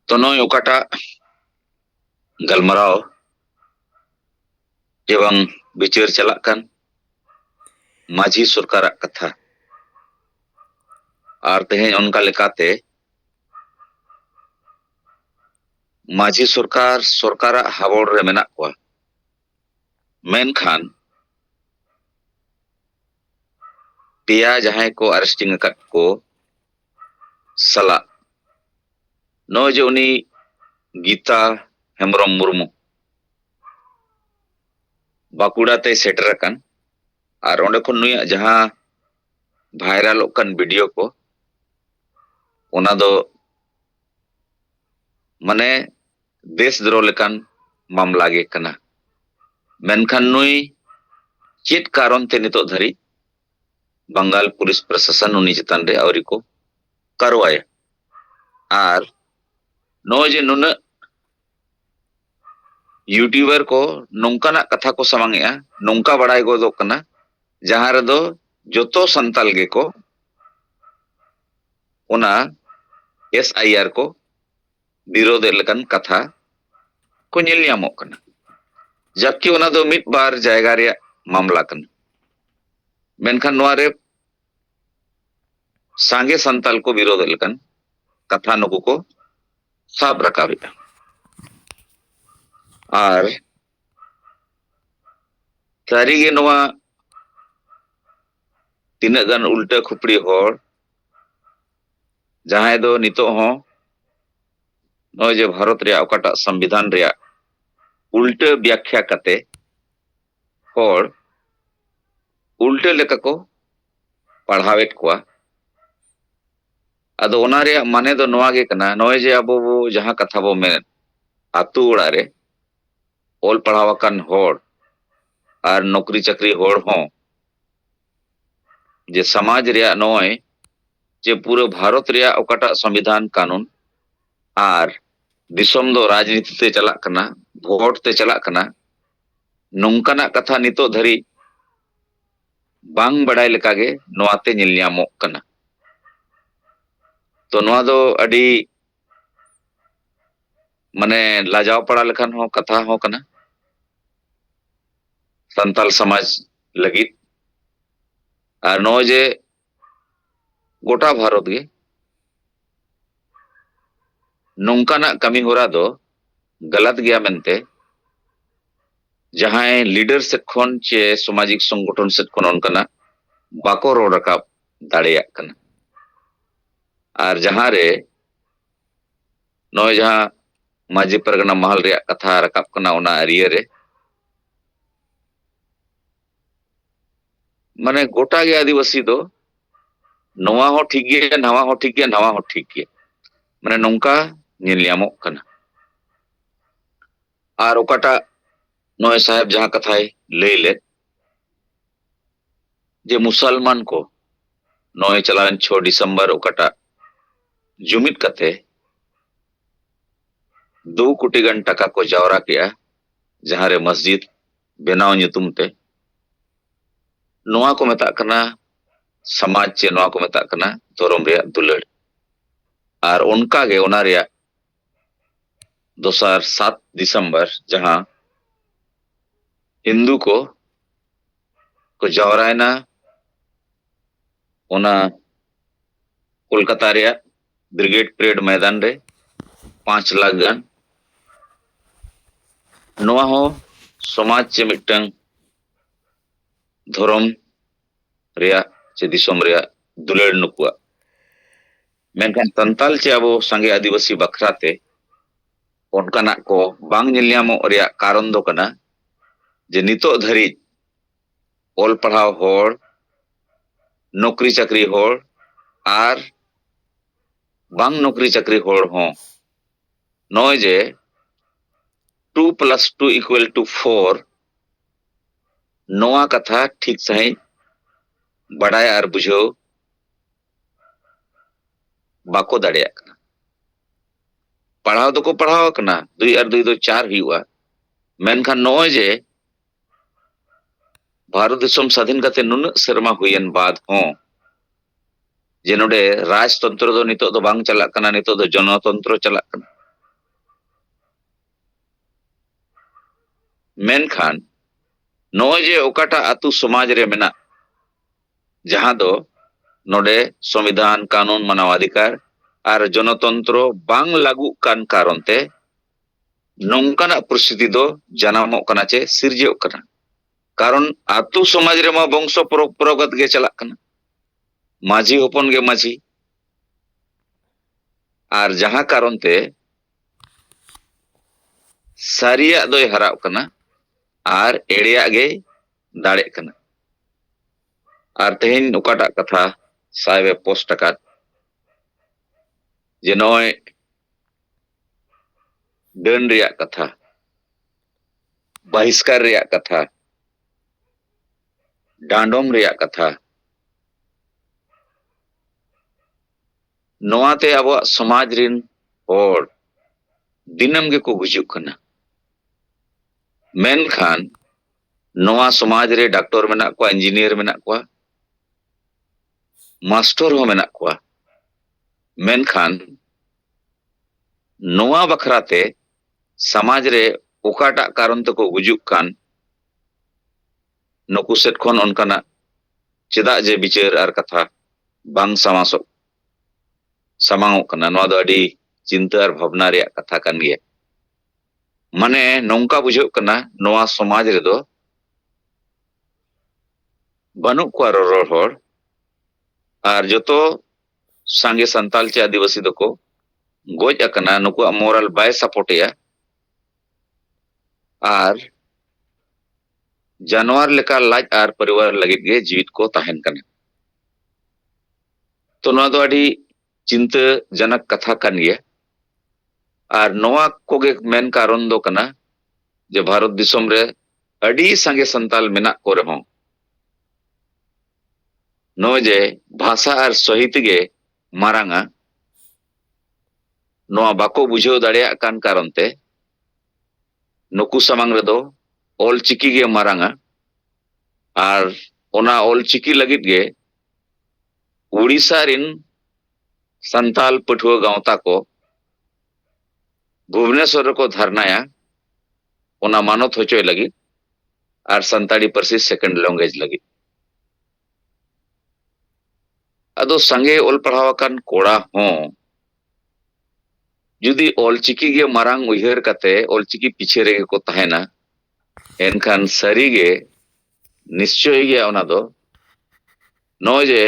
तो नय ओकाटा गलमराव एवं विचार चलाक कान माझी सरकार कथा और तेहें उनका लेकाते माझी सरकार हावड़ रे मेना कोआ मेनखान पेया जहां को अरेस्टिंग अकाद को सला नो जो उनी गीता हेम्ब्रम मुर्मू बाकुड़ा ते सेटर अकान और ओंडे खन नुया जहां भाइरल ओकन वीडियो को ओना दो माने देशद्रोह लेकान मामला गे कना मेनखान नुई चेत कारण ते नितो धरी बंगाल पुलिस प्रशासन उनी चितान रे आवरी को कारवाया और नो जे नुन यूट्यूबर को नौकाना कथा को सामांगेआ नौका बड़ाई गोदो कना जहां रे दो जोतो संताल गे को ओना SIR को विरोध लेकन कथा को नेल ᱧᱟᱢᱚᱜ कना जबकि ओना दो मिट बार जायगा रे मामला कना मेनखान नोआ रे सांगे संताल को विरोध लेकन कथा नुकु को साब रकाबेगा और सारीगे नोआ तीना गान उल्टा खुपड़ी होड़ जहां दो नितो हो नो जे भारत रे ओकाटा संविधान रे उल्टा व्याख्या कते होड़ उल्टे लेका को पढ़ावेट कोआ अदो ओना रे माने दो नोआ गे कना नोय जे अबो बो जहां कथा बो मेन आतु ओड़ा रे ओल पढ़ावाकन होड़ और नौकरी चाकरी होड़ हो जे समाज रे नोय जे पूरे भारत रे ओकाटा संविधान कानून और दिसम दो राजनीति ते चलाक कना वोट ते चलाक कना नौकाना कथा नितो धरी बांग बड़ाई लेकागे नोआते नेल ᱧᱟᱢᱚᱜ कना तो नोआ दो अडी माने लाजाव पड़ा लेखान हो कथा हो कना संताल समाज लगित और नो जे गोटा भारत गे नौकाना कमी होरा दो गलत गया मेनते जहां लीडर सेट खन चे सामाजिक संगठन सेट खन उनकना बाको रोड रकाब दाड़ेया कना और जहां रे नोय जहां माजी परगना महल रे कथा रकाब कना ओना एरिया रे माने गोटा गे आदिवासी दो नवा हो ठीक गया नवा हो ठीक गया नवा हो ठीक गया माने नौका नेल ᱧᱟᱢᱚᱜ कना और ओकाटा नोय साहेब जहां कथाय लई ले जे मुसलमान को नोय चलान 6 दिसंबर ओकाटा जुमित कथे 2 कोटी गन टका को जावरा किया जहां रे मस्जिद बेनाव ᱧᱩᱛᱩᱢ ते नोआ को मेता कना समाज चे नोआ को मेता कना धर्म रे दुलड़ और उनका गे ओना रे दोसार 7 दिसंबर जहां हिंदू को जावरायना ओना कोलकाता रे ब्रिगेड परेड मैदान रे 5 लाख गन नोआ हो समाज चे मिटंग धर्म रे चे दिसम रे दुलड़ नुकुआ मेनखान संताल चे अबो संगे आदिवासी बखराते उनकाना को बांग नेल ᱧᱟᱢᱚᱜ रे कारण दो कना जे नितो धरी ओल पढ़ाव होड़ नौकरी चाकरी होड़ और बांग नौकरी चाकरी होड़ हो नोय जे 2 + 2 = 4 नोआ कथा ठीक सही बड़ाय और बुझो बाको दाड़िया कना पढ़ाव दो को पढ़ाव कना 2 और 2 = 4 हुआ मेनखान नोय जे भारत दिसम स्वाधीन कते नुन शर्मा हुयन बाद हो जे नोडे राजतंत्र दो नितो दो बांग चलाक कना नितो दो जनतंत्र चलाक कना मेनखान नॉय जे ओकाटा आतु समाज रे मेना जहां दो नोडे संविधान कानून मानवाधिकार और जनतंत्र बांग लागू कान कारण ते नौकाना परिस्थिति दो जनामों कना चे सिरजेओ कना कारण आतु समाज रे मा वंश परगत गे चलाक कना माझी होपन गे माझी और जहां कारण ते सारिया दोय हराव कना और एड़िया गे दाड़े कना और तेहन ओकाटा कथा साहेबे पोस्ट अकात जे नॉय डन रिया कथा बहिष्कार रिया कथा डांडोम रिया कथा नोआते अब समाज रिन और दिनम गे को गुजुक कना मेनखान नोआ समाज रे डॉक्टर मेना को इंजीनियर मेना को मास्टर हो मेना को मेनखान नोआ बखराते समाज रे ओकाटा कारण तको गुजुक कान नुकु सेट खन उनकाना चेदा जे बिचार आर कथा बांग समासो समांगो कना नोआ दो अडी चिंता और भावना रे कथा कान गे माने नौका बुझो कना नोआ समाज रे दो बनु को रोड होड़ और जतो सांगे संताल चे आदिवासी दको गोज अकना नुकु मोरल बाय सपोर्टिया और जानवर लेका लाज और परिवार लगित गे जीवित को ताहन कना तो नोआ दो अडी चिंता जनक कथा कान गे और नोआ कोगे मेन कारण दो कना जे भारत दिसोम रे अडी सांगे संताल मेना को रहो नो जे भाषा और साहित्य गे मारांगा नोआ बाको बुझो दाड़िया कान कारण ते नुकु समांग रे दो ऑल चिकी गे मारांगा और ओना ऑल चिकी लगित गे उड़ीसा रिन संताल पठुआ गांवता को भुवनेश्वर को धरनाया ओना मानत होचोय लगी और संताड़ी परसी सेकंड लैंग्वेज लगी अदो संगे ओल पढ़ाव कान कोड़ा हो जुदी ऑल चिकी गे मारांग उयहर कते ऑल चिकी पीछे रे को तहना एनखान सरी गे निश्चय गे ओना दो नो जे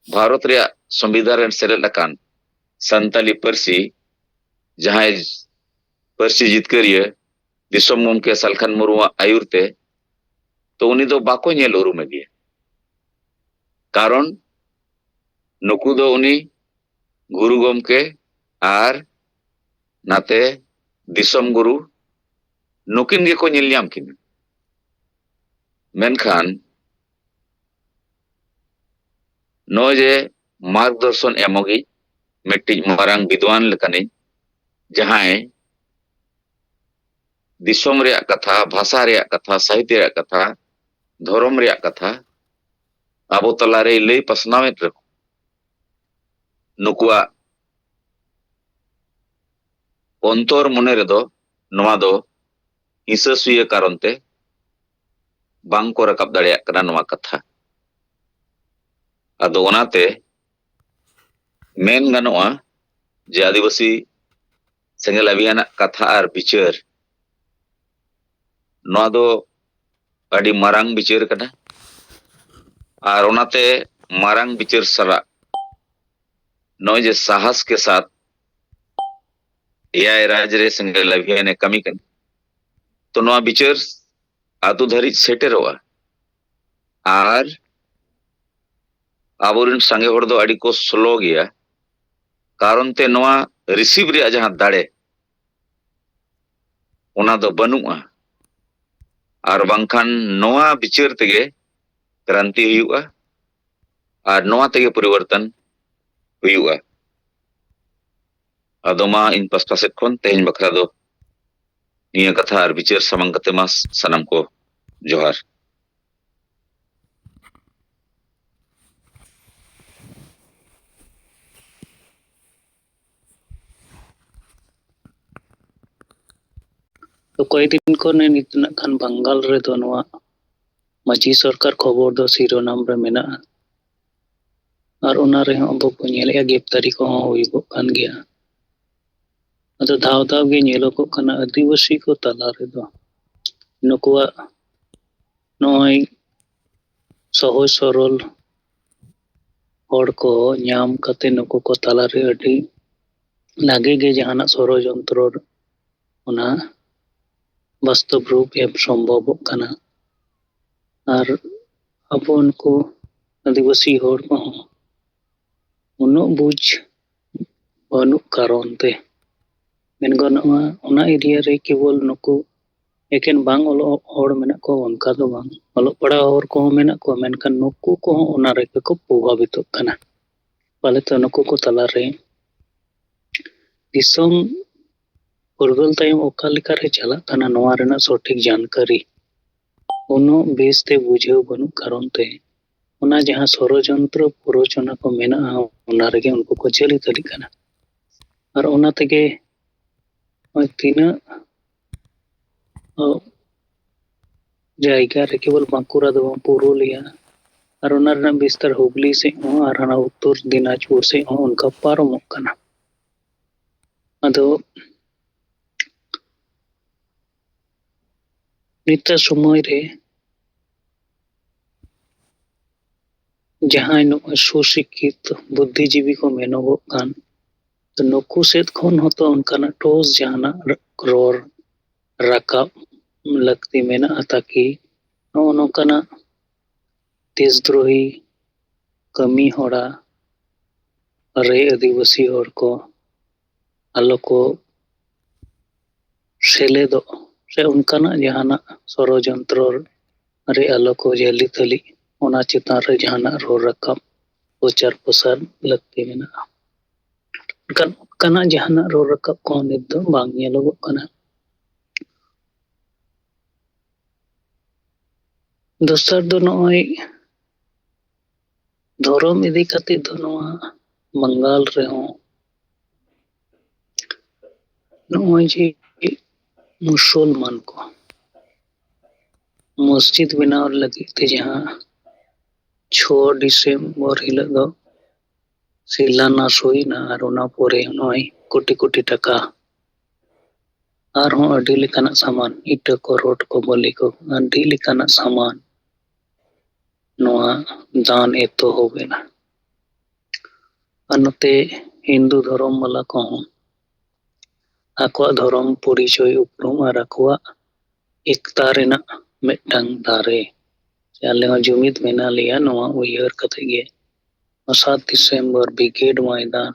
भारत रे संविधान रे सेलेद लकान संताली परसी जहां परसी जितकरिया दिसोम गमके सालखान मुरुआ आयुरते तो उनी दो बाको नेल उरुम गे कारण नुकु दो उनी गुरु गमके और नाते दिसोम गुरु नुकिन गे को नेल ᱧᱟᱢ किन मेनखान नो जे मार्गदर्शन एमोगी मिट्टी मारांग विद्वान लकानी जहां दिसोम रे कथा भाषा रे कथा साहित्य रे कथा धर्म रे कथा अब तलारे लई पसनावेत रखो नुकुआ अंतर मने रे दो नोआ दो हिंसासुय कारण ते बांग को रकब दाड़िया कना नोआ कथा अदो ओनाते मेन गनोआ जे आदिवासी सेंगल अभियान कथा और बिचार नोआ दो अडी मारांग बिचार कना और ओनाते मारांग बिचार सरा नो जे साहस के साथ एआई राजरे सेंगल अभियान कमी कन तो नोआ बिचार आतु धरी सेटेरोआ और आबोरिन संगे हर दो अडी को स्लो गया कारण ते नोआ रिसीव रे जहां दाड़े ओना दो बनुआ और बांखान नोआ बिचार तेगे क्रांति हुआ और नोआ तेगे परिवर्तन हुआ अदोमा इन पस्ता सेट खन तेहन बखरा दो निया कथा और बिचार सामंग कते मा सनम को जोहार तो कई दिन खन नितना खान बंगाल रे दो नवा माजी सरकार खबर दो शिरोनाम रे मेना और ओना रे हम अब नेले गिरफ्तारी को हुईगो कान गया अदो धाव धाव गे नेलो को खाना आदिवासी को तला रे दो नुकुआ नय सहज सरल हड़ को नाम कते नुकु को तला रे अडी लागे गे जहाना षड़यंत्र ओना वास्तव रूप एम संभव कना और अब उनको आदिवासी हड़ को उनो बुझ बनु कारण ते मेन गनवा ओना एरिया रे केवल नुकु एकेन बांग ओलो हड़ मेना को उनका दो बांग ओलो पड़ा हड़ को मेना को मेनकन नुकु को ओना रे को प्रभावित कना पाले तो नुकु को तला रे दिसम फुरगल तायम ओका लेका रे चला कना नवा रेना सठिक जानकारी उनो बेसते बुझेव बनु कारण ते ओना जहां षड़यंत्र पुरोचना को मेना ओना रेगे उनको को चली तली कना और ओना तेगे तीना जायगा रे केवल बांकुरा दो पुरुलिया और ओना रेना बिस्तर हुगली से और हना उत्तर दिनाजपुर से उनका पारमोक कना अदो निता समय रे जहां सुशिक्षित बुद्धिजीवी को मेनोगो कान तो नुकु सेद खन होतो उनका टोस जहाना रोर राकाब लगती मेना ताकि नोकना देशद्रोही कमी होड़ा रे आदिवासी हड़ को आलो को सेलेदो से उनकाना जहाना षड़यंत्र रे आलो को जली थली ओना चितान रे जहाना रोर राकाब प्रचार प्रसार लगती मेना कना जहाना रोर राकाब को नित दो बांग नेलोगो कना दोसर दो नय धर्म इदी खातिर दो नवा बंगाल रे हो नय जे मुसलमान को मस्जिद बनाव लगी ते जहां 6 डिसेम्बर हिल दो शिलान्यास हुईना और ओना पोरे नय कोटी कोटी टका और हो अडी लेकाना सामान इटा को रोड को बलि को अडी लेकाना सामान नवा दान एतो होबेना अनते हिंदू धर्म वाला को आको धर्म परिचय उपरूम और आको एकता रेना मेटंग दारे आले हो जुमिद मेना लिया नवा उयहर कते गे 7 दिसंबर ब्रिगेड मैदान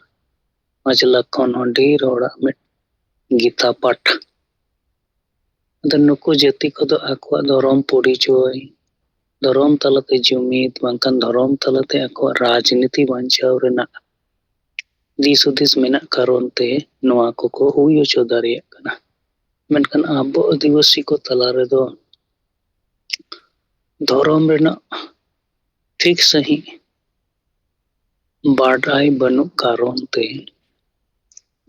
मजला खन ढेर होड़ा में गीता पाठ नुकु जाति को आको धर्म परिचय धर्म तलते जुमिद बांकन धर्म तलते आको राजनीति बांचाव रेना दिस उदिस मेना कारण ते नवा को हुई होचो दारिया कना मेनकन आबो आदिवासी को तला रे दो धर्म रेना ठीक सही बाडाई बनु कारण ते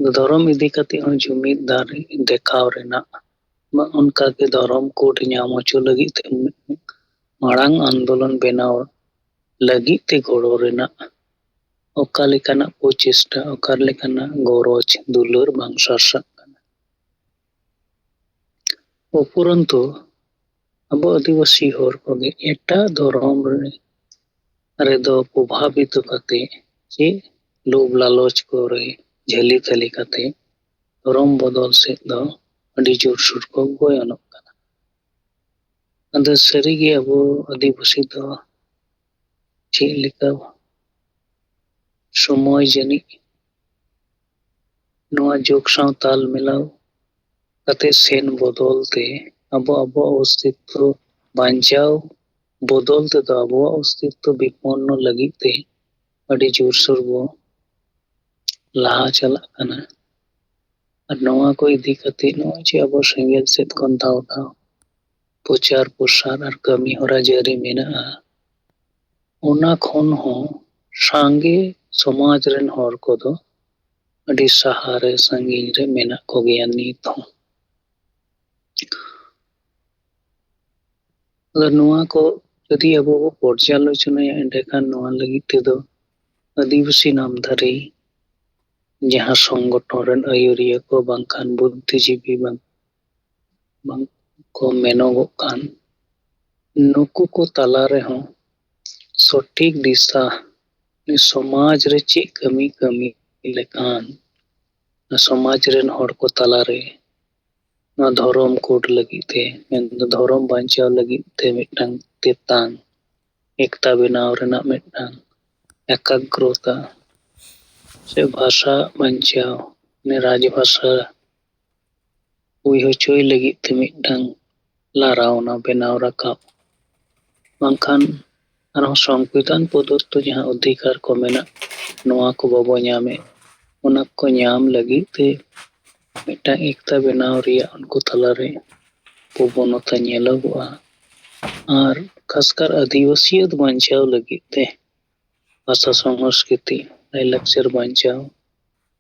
धर्म इदी कते जुमिद दारी देखाव रेना उनका के धर्म कोड नाम होचो लगी ते मांग आंदोलन बनाव लगी ते गोड़ो रेना ओका लेकाना प्रचेष्टा ओका लेकाना गरज दुलर बांग सारसाग कना उपरंतु अब आदिवासी हर को एटा धर्म रे दो प्रभावित कते जे लोभ लालच करे झेली थली कते धर्म बदल से दो अडी जोर सुर को गोयनोग कना अदो सरीगे अब आदिवासी दो चे लेका समय जनी नवा जोग साव ताल मिलाव कते सेन बदल ते अब अस्तित्व बांचाव बदल ते तो अब अस्तित्व विपन्न लगी ते अडी जोर सोर बो लाहा चला कना और नवा को इदी कते नवा जे अब संगेल सेत कोन दाव दाव प्रचार प्रसार और कमी होरा जारी मेना ओना खन हो सांगे समाज रेन हर को दो अडी सहारे संगीन रे मेना को गया नीत हो ᱟᱫᱚ ᱱᱚᱣᱟ ᱠᱚ ᱡᱩᱫᱤ ᱟᱵᱚ ᱵᱚ ᱯᱚᱨᱡᱟᱞᱳᱪᱚᱱᱟᱭᱟ ᱮᱸᱰᱮᱠᱷᱟᱱ ᱱᱚᱣᱟ ᱞᱟᱹᱜᱤᱫ ᱛᱮᱫᱚ ᱟᱹᱫᱤᱵᱟᱹᱥᱤ ᱱᱟᱢᱫᱷᱟᱨᱤ ᱡᱟᱦᱟᱸ ᱥᱚᱝᱜᱚᱴᱷᱚᱱ ᱨᱮᱱ ᱟᱹᱭᱩᱨᱤᱭᱟᱹ ᱠᱚ ᱵᱟᱝᱠᱷᱟᱱ ᱵᱩᱫᱽᱫᱷᱤᱡᱤᱵী ᱵᱟᱝ ᱠᱚ ᱢᱮᱱᱚᱜᱚᱜ ᱠᱟᱱ ᱱᱩᱠᱩ ko ᱛᱟᱞᱟ ᱨᱮᱦᱚᱸ ᱥᱚᱴᱷᱤᱠ ᱫᱤᱥᱟ ᱥᱚᱢᱟᱡᱽ ᱨᱮ ᱪᱮᱫ ᱠᱟᱹᱢᱤ ᱞᱮᱠᱷᱟᱱ ᱥᱚᱢᱟᱡᱽ ᱨᱮᱱ ᱦᱚᱲ ᱠᱚ ᱛᱟᱞᱟᱨᱮ ᱱᱚᱣᱟ ᱫᱷᱚᱨᱚᱢ ᱠᱳᱰ ᱞᱟᱹᱜᱤᱫ ᱛᱮ ᱢᱮᱱᱫᱚ ᱫᱷᱚᱨᱚᱢ ᱵᱟᱧᱪᱟᱣ ᱞᱟᱹᱜᱤᱫ ᱛᱮ ᱢᱤᱫᱴᱟᱝ ᱛᱮᱛᱟᱝ ᱮᱠᱛᱟ ᱵᱮᱱᱟᱣ ᱨᱮᱱᱟᱜ ᱢᱤᱫᱴᱟᱝ ᱮᱠᱟᱜᱽᱨᱚᱛᱟ ᱥᱮ ᱵᱷᱟষᱟ ᱵᱟᱧᱪᱟᱣ ᱨᱟᱡᱽ ᱵᱷᱟষᱟ ᱦᱩᱭ ᱦᱚᱪᱚᱭ ᱞᱟᱹᱜᱤᱫ ᱛᱮ ᱢᱤᱫᱴᱟᱝ ᱞᱟᱨᱟᱣᱱᱟ ᱵᱮᱱᱟᱣ ᱨᱟᱠᱟᱵ ᱵᱟᱝᱠᱷᱟन ᱟᱨᱦᱚᱸ ᱥᱚᱝᱵᱤᱫᱷᱟᱱ ᱯᱨᱚᱫᱚᱛᱛᱚ ᱡᱟᱦᱟᱸ ᱚᱫᱷᱤᱠᱟᱨ ko ᱢᱮᱱᱟᱜ ᱱᱚᱣᱟ ko ᱵᱟᱵᱚ ᱧᱟᱢᱮᱫ ᱚᱱᱟ ko ᱧᱟᱢ ᱞᱟᱹᱜᱤᱫ ᱛᱮ ᱢᱤᱫᱴᱟᱝ ᱮᱠᱛᱟ ᱵᱮᱱᱟᱣ ᱨᱮᱭᱟᱜ ᱩᱱᱠᱩ ᱛᱟᱞᱟᱨᱮ ᱯᱨᱚᱵᱚᱱᱚᱛᱟ ᱧᱮᱞᱚᱜᱚᱜᱼᱟ ᱟᱨ ᱠᱷᱟᱥᱠᱟᱨ ᱟᱹᱫᱤᱵᱟᱹᱥᱤᱭᱟᱹᱛ ᱵᱟᱧᱪᱟᱣ ᱞᱟᱹᱜᱤᱫ ᱛᱮ ᱵᱷᱟষᱟ ᱥᱚᱝস্কৃতি ᱞᱟᱭᱼᱞᱟᱠᱪᱟᱨ ᱵᱟᱧᱪᱟᱣ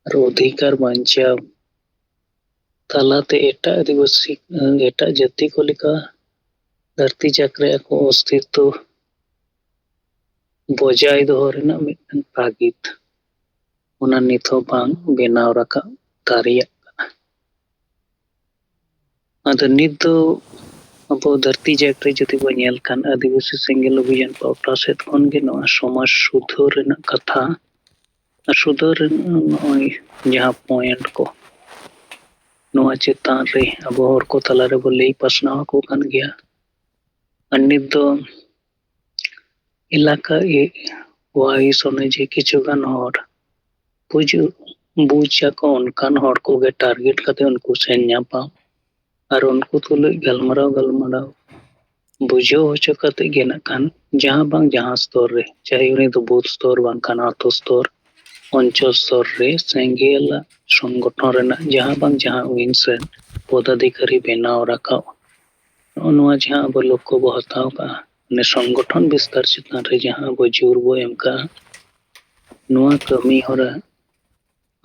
ᱟᱨ ᱚᱫᱷᱤᱠᱟর ᱵᱟᱧᱪᱟᱣ ᱛᱟᱞᱟᱛᱮ ᱮᱴᱟᱜ ᱟᱹᱫᱤᱵᱟᱹᱥᱤ ᱮᱴᱟᱜ ᱡᱟᱹᱛᱤ ᱠᱚ ᱞᱮᱠᱟ ᱫᱷᱟᱹᱨᱛᱤ ᱡᱟᱠ ᱨᱮ ᱟᱠᱚ ᱚᱥᱛᱤᱛᱛᱚ ᱵᱚᱡᱟᱭ ᱫᱚᱦᱚ ᱨᱮᱱᱟᱜ ᱢᱤᱫᱴᱟᱝ ᱛᱟᱜᱤᱫ ᱚᱱᱟ ᱱᱤᱛ ᱦᱚᱸ ᱵᱟᱝ ᱵᱮᱱᱟᱣ ᱨᱟᱠᱟᱵ ᱫᱟᱲᱮᱭᱟᱜ ᱠᱟᱱᱟ ᱟᱫᱚ ᱱᱤᱛ ᱫᱚ ᱟᱵᱚ ᱫᱷᱟᱹᱨᱛᱤ ᱡᱟᱠ ᱨᱮ ᱡᱩᱫᱤ ᱵᱚ ᱧᱮᱞ ᱠᱷᱟᱱ ᱟᱹᱫᱤᱵᱟᱹᱥᱤ ᱥᱮᱸᱜᱮᱞ ᱚᱵᱷᱤᱡᱟᱱ ᱯᱟᱦᱴᱟ ᱥᱮᱫ ᱠᱷᱚᱱ ᱜᱮ ᱱᱚᱣᱟ ᱥᱚᱢᱟᱡᱽ ᱥᱩᱫᱷᱟᱹᱨ ᱨᱮᱱᱟᱜ ᱠᱟᱛᱷᱟ ᱟᱨ ᱥᱩᱫᱷᱟᱹᱨ ᱨᱮᱱᱟᱜ ᱱᱚᱜᱼᱚᱭ ᱡᱟᱦᱟᱸ ᱯᱚᱭᱮᱱᱴ ko ᱱᱚᱣᱟ ᱪᱮᱛᱟᱱ ᱨᱮ ᱟᱵᱚ ᱦᱚᱲ ᱠᱚ ᱛᱟᱞᱟ ᱨᱮᱵᱚ ᱞᱟᱹᱭ ᱯᱟᱥᱱᱟᱣ ᱟᱠᱚ ᱠᱟᱱ ᱜᱮᱭᱟ ᱟᱨ ᱱᱤᱛ ᱫᱚ ᱮᱞᱟᱠᱟ ᱳᱣᱟইজ ᱚᱱᱩᱡᱟᱭᱤ ᱠᱤᱪᱷᱩᱜᱟᱱ ᱦᱚᱲ ᱵᱩᱡ ᱟᱠᱚ ᱚᱱᱠᱟᱱ ᱦᱚᱲ ᱠᱚᱜᱮ ᱴᱟᱨᱜᱮᱴ ᱠᱟᱛᱮ ᱩᱱᱠᱩ ᱥᱮᱱ ᱧᱟᱯᱟᱢ ᱟᱨ ᱩᱱᱠᱩ ᱛᱩᱞᱩᱡ ᱜᱟᱞᱢᱟᱨᱟᱣ ᱵᱩᱡᱷᱟᱹᱣ ᱦᱚᱪᱚ ᱠᱟᱛᱮ ᱜᱮ ᱱᱟᱜ ᱠᱷᱟᱱ ᱡᱟᱦᱟᱸ ᱵᱟᱝ ᱡᱟᱦᱟᱸ ᱥᱛᱚᱨ ᱨᱮ ᱪᱟᱦᱮ ᱩᱱᱤ ᱫᱚ ᱵᱩᱛᱷ ᱥᱛᱚᱨ ᱵᱟᱝᱠᱷᱟᱱ ᱟᱛᱳ ᱥᱛᱚᱨ ᱚᱧᱪᱚᱞ ᱥᱛᱚᱨ ᱨᱮ ᱥᱮᱸᱜᱮᱞ ᱥᱚᱝᱜᱚᱴᱷᱚᱱ ᱨᱮᱱᱟᱜ ᱡᱟᱦᱟᱸ ᱵᱟᱝ ᱡᱟᱦᱟᱸ ᱩᱭᱤᱝᱥ ᱨᱮᱱ ᱯᱚᱫᱟᱫᱷᱤᱠᱟᱨী ᱵᱮᱱᱟᱣ ᱨᱟᱠᱟᱵ ᱱᱚᱜᱼᱚ ᱱᱚᱣᱟ ᱡᱟᱦᱟᱸ ᱟᱵᱚ ᱞᱚᱠᱠᱷᱚ ᱵᱚ ᱦᱟᱛᱟᱣ ᱠᱟᱜᱼᱟ ᱢᱟᱱᱮ ᱥᱚᱝᱜᱚᱴᱷᱚᱱ ᱵᱤᱥᱛᱟᱨ ᱪᱮᱛᱟᱱ ᱨᱮ ᱡᱟᱦᱟᱸ ᱟᱵᱚ ᱡᱳᱨ ᱵᱚ ᱮᱢ ᱠᱟᱜᱼᱟ ᱱᱚᱣᱟ ᱠᱟᱹᱢᱤ ᱦᱚᱨᱟ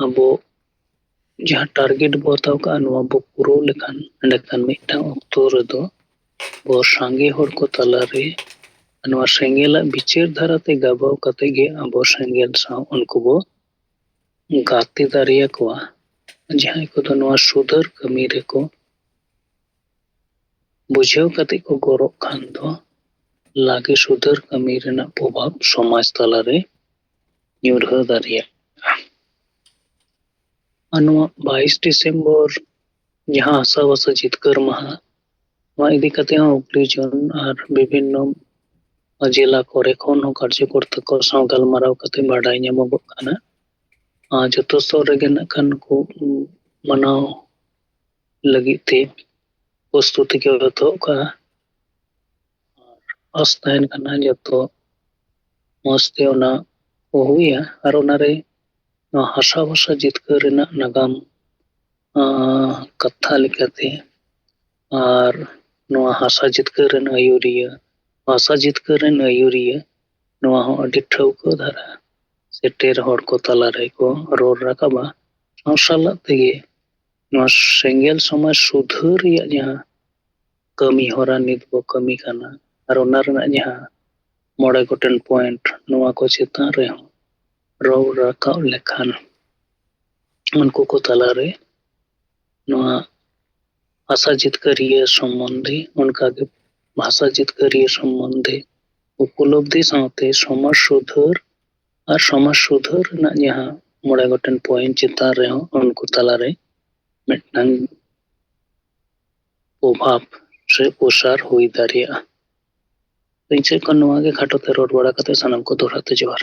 ᱟᱵᱚ ᱡᱟᱦᱟᱸ ᱴᱟᱨᱜᱮᱴ ᱵᱚ ᱦᱟᱛᱟᱣ ᱠᱟᱜᱼᱟ ᱱᱚᱣᱟ ᱵᱚ ᱯᱩᱨᱟᱹᱣ ᱞᱮᱠᱷᱟᱱ ᱮᱸᱰᱮᱠᱷᱟᱱ ᱢᱤᱫᱴᱟᱝ ᱚᱠᱛᱚ ᱨᱮᱫᱚ ᱵᱚ ᱥᱟᱸᱜᱮ ᱦᱚᱲ ᱠᱚ ᱛᱟᱞᱟᱨᱮ ᱱᱚᱣᱟ ᱥᱮᱸᱜᱮᱞᱟᱜ ᱵᱤᱪᱟᱹᱨ ᱫᱷᱟᱨᱟᱛᱮ ᱜᱟᱵᱟᱣ ᱠᱟᱛᱮ ᱜᱮ ᱟᱵᱚ ᱥᱮᱸᱜᱮᱞ ᱥᱟᱶ ᱩᱱᱠᱩ ᱵᱚ ᱜᱟᱛᱮ ᱫᱟᱲᱮᱭᱟᱠᱚᱣᱟ ᱡᱟᱦᱟᱸᱭ ᱠᱚᱫᱚ ᱱᱚᱣᱟ ᱥᱩᱫᱷᱟᱹᱨ ᱠᱟᱹᱢᱤ ᱨᱮᱠᱚ ᱵᱩᱡᱷᱟᱹᱣ ᱠᱟᱛᱮ ᱠᱚ ᱜᱚᱨᱚᱜ ᱠᱷᱟᱱ ᱫᱚ ᱞᱟᱜᱮ ᱥᱩᱫᱷᱟᱹᱨ ᱠᱟᱹᱢᱤ ᱨᱮᱱᱟᱜ ᱯᱨᱚᱵᱷᱟᱵᱽ ᱥᱚᱢᱟᱡᱽ ᱛᱟᱞᱟᱨᱮ ᱧᱩᱨᱦᱟᱹ ᱫᱟᱲᱮᱭᱟᱜᱼᱟ ᱟᱨ ᱱᱚᱣᱟ 22 ᱰᱤᱥᱮᱢᱵᱚᱨ ᱡᱟᱦᱟᱸ ᱦᱟᱥᱟ-ᱵᱷᱟᱥᱟ ᱡᱤᱛᱠᱟᱹᱨ ᱢᱟᱦᱟ ᱱᱚᱣᱟ ᱤᱫᱤ ᱠᱟᱛᱮ ᱦᱚᱸ ᱦᱩᱜᱽᱞᱤ ᱡᱚᱱ ᱟᱨ ᱵᱤᱵᱷᱤᱱᱱᱚ ᱡᱮᱞᱟ ᱠᱚᱨᱮ ᱠᱷᱚᱱ ᱦᱚᱸ ᱠᱟᱨᱡᱚᱠᱚᱨᱛᱟ ᱠᱚ ᱥᱟᱶ ᱜᱟᱞᱢᱟᱨᱟᱣ ᱠᱟᱛᱮ ᱵᱟᱰᱟᱭ ᱧᱟᱢᱚᱜᱚᱜ ᱠᱟᱱᱟ ᱡᱚᱛᱚ ᱥᱛᱚᱨ ᱨᱮᱜᱮ ᱱᱟᱜ ᱠᱷᱟᱱ ᱠᱚ ᱢᱟᱱᱟᱣ ᱞᱟᱹᱜᱤᱫ ᱛᱮ ᱯᱨᱚᱥᱛᱩᱛᱤ ᱠᱚ ᱮᱛᱚᱦᱚᱵ ᱠᱟᱜᱼᱟ ᱟᱸᱥ ᱛᱟᱦᱮᱱ ᱠᱟᱱᱟ ᱡᱚᱛᱚ ᱢᱚᱸᱡᱽ ᱛᱮ ᱚᱱᱟ ᱠᱚ ᱦᱩᱭᱟ ᱟᱨ ᱚᱱᱟᱨᱮ ᱱᱚᱣᱟ ᱦᱟᱥᱟ-ᱵᱷᱟᱥᱟ ᱡᱤᱛᱠᱟᱹᱨ ᱨᱮᱱᱟᱜ ᱱᱟᱜᱟᱢ ᱠᱟᱛᱷᱟ ᱞᱮᱠᱟᱛᱮ ᱟᱨ ᱱᱚᱣᱟ ᱦᱟᱥᱟ ᱡᱤᱛᱠᱟᱹᱨ ᱨᱮᱱ ᱟᱹᱭᱩᱨᱤᱭᱟᱹ ᱱᱚᱣᱟ ᱦᱚᱸ ᱟᱹᱰᱤ ᱴᱷᱟᱹᱣᱠᱟᱹ ᱫᱷᱟᱨᱟ ᱥᱮᱴᱮᱨ ᱦᱚᱲ ᱠᱚ ᱛᱟᱞᱟ ᱨᱮᱠᱚ ᱨᱚᱲ ᱨᱟᱠᱟᱵᱟ ᱥᱟᱶ ᱥᱟᱞᱟᱜ ᱛᱮᱜᱮ ᱱᱚᱣᱟ ᱥᱮᱸᱜᱮᱞ ᱥᱚᱢᱟᱡᱽ ᱥᱩᱫᱷᱟᱹᱨ ᱨᱮᱭᱟᱜ ᱡᱟᱦᱟᱸ ᱠᱟᱹᱢᱤ ᱦᱚᱨᱟ ᱱᱤᱛ ᱵᱚ ᱠᱟᱹᱢᱤ ᱠᱟᱱᱟ ᱟᱨ ᱚᱱᱟ ᱨᱮᱱᱟᱜ ᱡᱟᱦᱟᱸ 9 ᱜᱚᱴᱮᱱ ᱯᱚᱭᱮᱱᱴ ᱱᱚᱣᱟ ᱠᱚ ᱪᱮᱛᱟᱱ ᱨᱮᱦᱚᱸ ᱨᱚᱲ ᱨᱟᱠᱟᱵ ᱞᱮᱠᱷᱟᱱ उनको को तलारे नोआ भाषा जितकारिया सम्बन्धी उनका के भाषा जितकारिया सम्बन्धी उपलब्धि साथे समाज सुधार और समाज सुधार ना जहाँ 9 गोटेन पॉइंट चितान रहे हो उनको तलारे मिटनांग प्रभाव से प्रसार हुई दाड़िया इनसे को नोआ के खाटो ते रोड बड़ा कते सनम को दोहराते जोहार